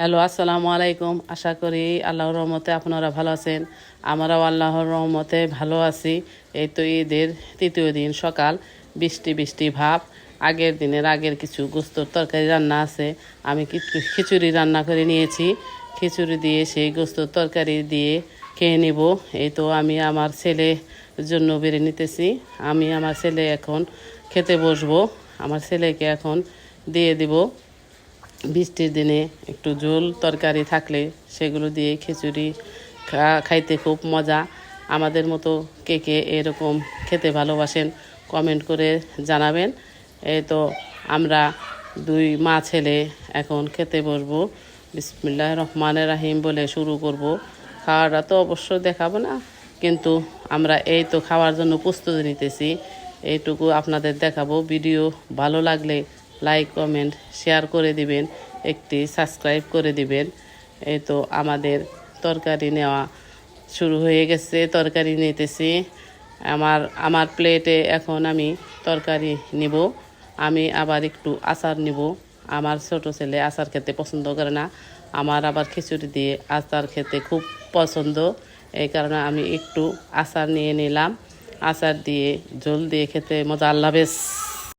Hello, আসসালামু আলাইকুম। আশা করি আল্লাহর রহমতে আপনারা ভালো আছেন। আমরাও আল্লাহর রহমতে ভালো আছি। এই তো ঈদের তৃতীয় দিন সকাল, বৃষ্টি বৃষ্টি ভাব। আগের কিছু গোস্তর তরকারি রান্না আছে। আমি খিচুড়ি রান্না করে নিয়েছি। খিচুড়ি দিয়ে সেই গোস্তর তরকারি দিয়ে খেয়ে নিব। এই তো আমি আমার ছেলের জন্য বেড়ে নিতেছি। আমি আমার ছেলে এখন খেতে বসবো। আমার ছেলেকে এখন দিয়ে দিব। বৃষ্টির দিনে একটু ঝোল তরকারি থাকলে সেগুলো দিয়ে খিচুড়ি খাইতে খুব মজা। আমাদের মতো কে কে এরকম খেতে ভালোবাসেন কমেন্ট করে জানাবেন। এই তো আমরা দুই মা ছেলে এখন খেতে বসবো। বিসমিল্লাহির রহমানির রহিম বলে শুরু করব। খাওয়াটা তো অবশ্যই দেখাবো না, কিন্তু আমরা এই তো খাওয়ার জন্য প্রস্তুতি নিতেছি। এইটুকু আপনাদের দেখাবো। ভিডিও ভালো লাগলে লাইক কমেন্ট শেয়ার করে দিবেন, একটি সাবস্ক্রাইব করে দিবেন। এই তো আমাদের তরকারি নেওয়া শুরু হয়ে গেছে। তরকারি নিতেছি। আমার প্লেটে এখন আমি তরকারি নিব। আমি আবার একটু আচার নিব। আমার ছোট ছেলে আচার খেতে পছন্দ করে না। আমার আবার খিচুড়ি দিয়ে আচার খেতে খুব পছন্দ। এই কারণে আমি একটু আচার নিয়ে নিলাম। আচার দিয়ে ঝোল দিয়ে খেতে মজা। আল্লাহ হাফেজ।